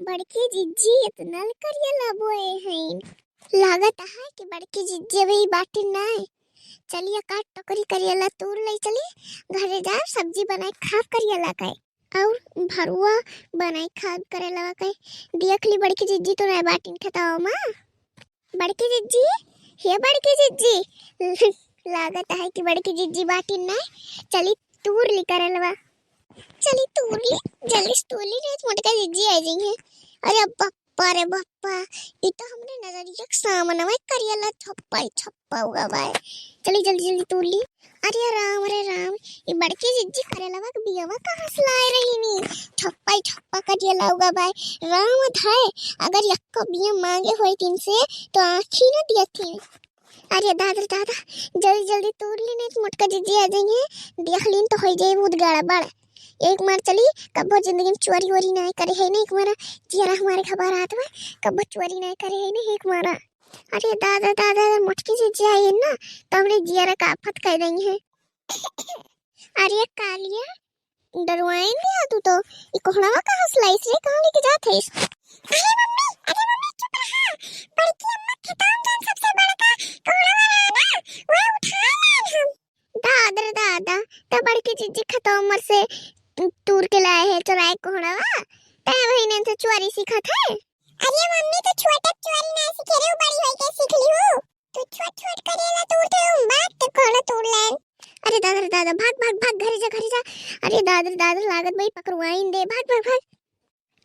बड़की जिज्जी इतना करिया बोए हैं। लागत है कि बड़की जिज्जी भी बाटी नहीं। चलिए काट टोकरी करिया तूर ले चली घरे जा सब्जी बनाए खा करिया का और भरुआ बनाए खा करेला का देख ली बड़की जिज्जी तो नहीं बाटी खताओ माँ। बड़की जिज्जी हे बड़की जिज्जी लागत है कि बड़की जिज्जी बाटी नहीं। चली तूर ली करेलवा चली तूर ली जल्दी तूर ली नहीं मोटका जिज्जी आ जाई है। अरे बप्पा रे बप्पा ये तो हमने नजरिया के सामने में करियाला छप्पा होगा भाई। चली जल्दी जल्दी तूर ली। अरे राम ये बड़की जिज्जी करेलवा के बियावा कहां से लाए रही नी छप्पा करियाला होगा भाई। राम था अगर यक्का बिया मांगे होई तीन से तो आँखी न दिया थी। अरे दादा जल्दी जल्दी तोड़ ली नहीं मोटका जिज्जी आ जाएंगे। देख लीन तो हो जाए बहुत गड़बड़। एक मार चली कब्बो जिंदगी में चोरी वोरी नहीं करे है नहीं एक मारा जरा हमारे खबर आत में कब्बो चोरी नहीं करे है नहीं एक मारा। अरे दादा मोटकी जिज्जी आई है ना तो हमने जियारा का आफत कर देंगे है। अरे कालिया डरवाएंगे तू तो ये कोहड़ावा कहाँ स्लाइस रे कहाँ लेके जाते है। अरे मम्मी चुप रहा बड़की अम्मा खिताब जान सबसे बड़ा कोहड़ावा रहा ना वो उठा हम दादा तो बड़की जिज्जी खतौ उम्र से टूर के लाए है चुराए कोहड़ावा ते बहिने से चोरी सीखत है। अरे मम्मी तो छोटा चोरी ना सीखे रे बड़ी होई के सीख ली हो तू छोट करेला तोड़ते हो बात तो कोहड़ा तोड़ ले। अरे दादा भाग घर जा। अरे दादा लागत भाई पकड़वाइन दे भाग।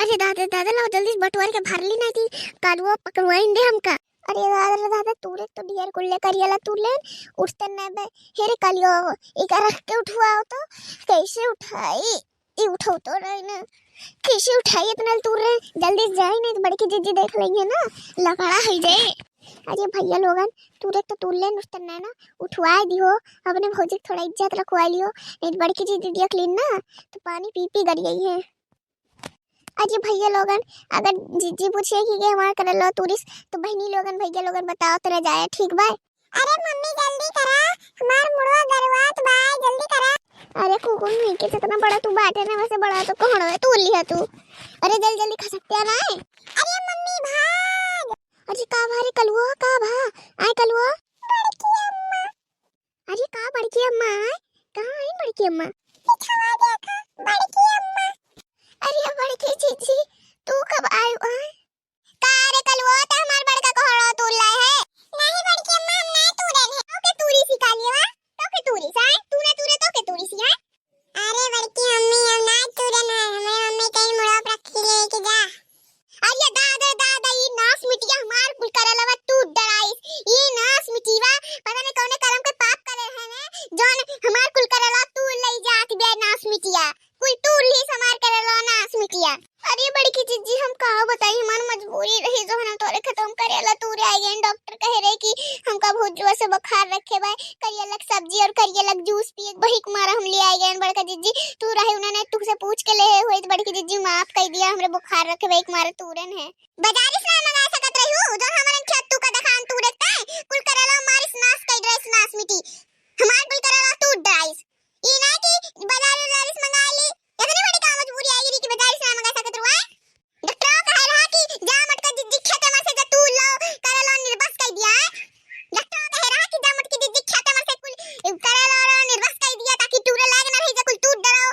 अरे दादा लो जल्दी बटवार के भर ली ना थी कालवा पकड़वाइन दे हमका। अरे दादा तूरे तो डियर कुल्ले करियाला तू ले उठते न बे हेरे कालियो एक रख के उठवाओ तो कैसे उठाई ये उठाओ तो रही ना कैसे उठाई इतना दूर रे जल्दी जाए नहीं तो बड़की जिज्जी देख लेंगे ना लकड़ा हो जाए। अरे भैया लोगन तूरे तो तू ले उठते न ना उठवा दियो अपने भौजी थोड़ा इज्जत रखवा लियो नहीं तो बड़की जिज्जी देख ली ना तो पानी पी गड़ गई है। अरे भैया लोगन अगर जिज्जी पूछे कि हमारा कर लो टूरिस्ट तो बहनी लोगन भैया लोगन बताओ तेरा जाए ठीक बाय। अरे मम्मी जल्दी करा हमार मुड़वा गरवात बाय जल्दी करा। अरे कुकुन नहीं के कितना बड़ा तू बाटे ना वैसे बड़ा तो कौन है तू लिया तू। अरे जल्दी खसकते ना अरे मम्मी भाग। अरे का भारे कलुआ का भा आए कलुआ बड़की अम्मा। अरे का बड़की अम्मा कहां है बड़की अम्मा दिखवा देखा बड़की अम्मा। अरे बड़की जिज्जी तू कब आई है कारे कलवा तो हमार बड़का कोहड़ा तोड़ लाए है। नहीं बड़की अम्मा हम नहीं तोड़े हैं तो के तूरी सिखा लिया तो के तूरी साए तूने तो के तूरी सिया। अरे बड़की मम्मी हम नहीं तोड़े ना हमारी मम्मी कहीं मुड़ा रख के लेके जा। अरे दादा ये नास मिटिया हमार कुल करलवा तू डराइस ये नास मिटीवा पता नहीं कौन करम के पाप करे है ने जोन हमार कुल करलवा तू ले जात बे नास मिटिया कुल तू ली समार करलवा नास मिटिया। अरे बड़की जिज्जी हम कहा बताई हमार मजबूरी रही जो हम तोरे खत्म करेला तू रे आई डॉक्टर कह रहे कि हमका बहुत जोर से बुखार रखे बा करिया सब्जी और करिया जूस पिए वही कुमारा हम ले आई गए बड़का जिज्जी तू रहे उन्होंने तुझसे पूछ के ले हुए बड़की जिज्जी माफ कर दिया हमरे बुखार रखे बा एक मारा तूरन है बाजार से मंगा सकत रही हूं जो हमरन खेत तू का दखान तू रखता है कुल करला मारिस नाश कर ड्रेस नाश मिटी हमार कुल करला तू ड्राइस ये ना कि बाजार से मंगा ली इतनी बड़ी का मजबूरी आई कि बाजार से मंगा सकत रुआ डॉक्टर कह रहा कि जा मटका जिज्जी खेते में से तू लो करला निर्बस कर दिया डॉक्टर कह रहा कि जा मटकी जिज्जी खेते में से कुल करला निर्बस कर दिया ताकि टूरे लाग ना रही कुल टूट डरो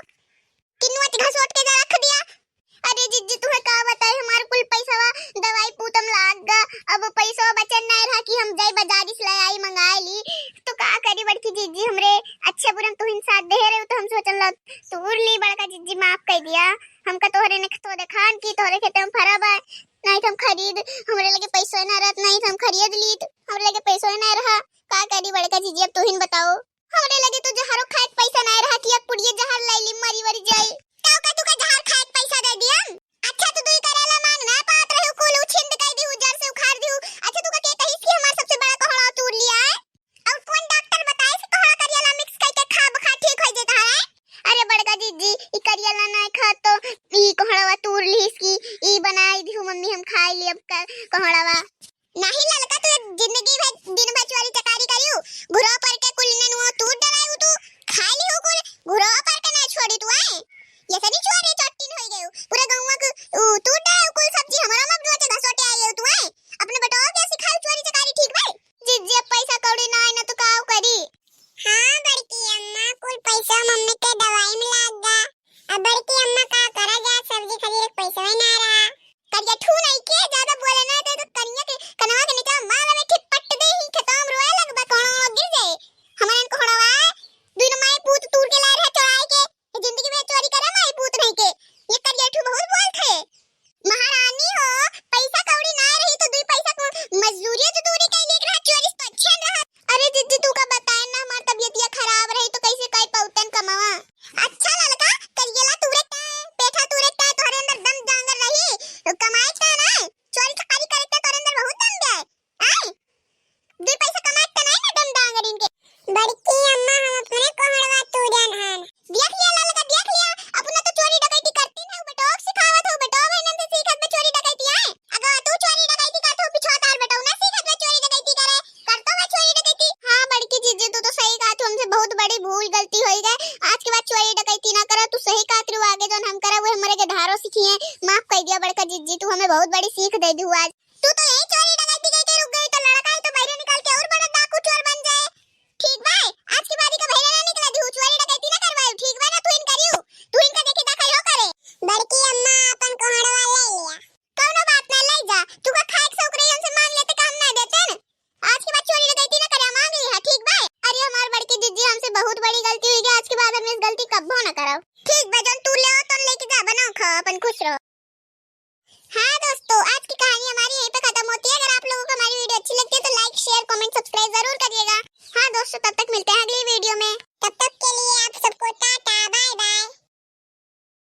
किन्नू घसोट के जा रख दिया। अरे जिज्जी तुम्हें का बताई हमार कुल पैसा दवाई पूतम लाग गा अब पैसा बचन नहीं रहा कि हम जाई बाजारी से लाई मंगा ली तो का करी बड़की जिज्जी हमरे अच्छे बुरम तू साथ दे रहे तो हम सोचल तूर ली बड़का जिज्जी माफ कर दिया हमका तोहरे ने तो देखान की तोहरे खेते में फरब है नहीं तो हम खरीद हमरे लगे पैसा ना रहत नहीं तो हम खरीद ली हमरे लगे पैसा ना रहा का करी बड़का जिज्जी अब तू बताओ हमरे लगे तो जहरो खाए पैसा नहीं रहा कि अब पुड़िए जहर लाई ली मरी जाई तू का जहर खाए पैसा दे दिया। अच्छा तू दुई करेला मांग ना पात रहे कुल उछिंद कर दी जड़ से उखाड़ दी। अच्छा तू का के कहिस कि हमार सबसे बड़ा कोहड़ा तोड़ लिया है और कौन डॉक्टर बताए से कोहड़ा करियाला मिक्स करके खा ठीक हो जाता है। अरे बड़का जिज्जी ई करियाला ना खा तो ई कोहड़ावा तोड़ ली इसकी ई बनाई दी मम्मी हम खा ली अब का कोहड़ावा नहीं ललका तो जिंदगी भर दिन भर चोरी चकारी करियो घुरा पर के कुल ने नु तू डराई तू खा ली हो कुल घुरा पर के ना छोड़ी तू आए ये सनी चोरी चट्टी हो गयो पूरा गांव को तू डराई कुल सब करा हुए हमारे के धारो सीखी है। माफ कर दिया बड़का जिज्जी, तू हमें बहुत बड़ी सीख दे दी आज। तू तो यही चोरी डकैती करके रुक गई, तो लड़का है तो बाहर निकाल के और बड़ा डाकू चोर बन जाए। ठीक बा, आज की बारी का भैया ना निकला दी, चोरी डकैती ना करवाई। ठीक बा ना, तू इन करियो, तू इनका देखी दा कहियो करे। बड़की अम्मा अपन कोहड़वा ले लिया, कौनो बात ना ले जा, तू का खाए के शौक रही हमसे मांग लेते काम ना देते न। आज के बाद चोरी डकैती ना करे, मांग ली है। ठीक बा, अरे हमार बड़की जिज्जी हमसे बहुत बड़ी गलती हुई है, आज के बाद हम इस गलती कब्बो ना करब। ठीक बा, जन तू ले आओ तो लेके जा, बनाओ खा, अपन खुश रहो। हाँ दोस्तों, आज की कहानी हमारी यहीं पे खत्म होती है। अगर आप लोगों को हमारी वीडियो अच्छी लगती है तो लाइक शेयर कमेंट सब्सक्राइब जरूर करिएगा। हाँ दोस्तों, तब तक मिलते हैं अगली वीडियो में, तब तक के लिए आप सबको टाटा।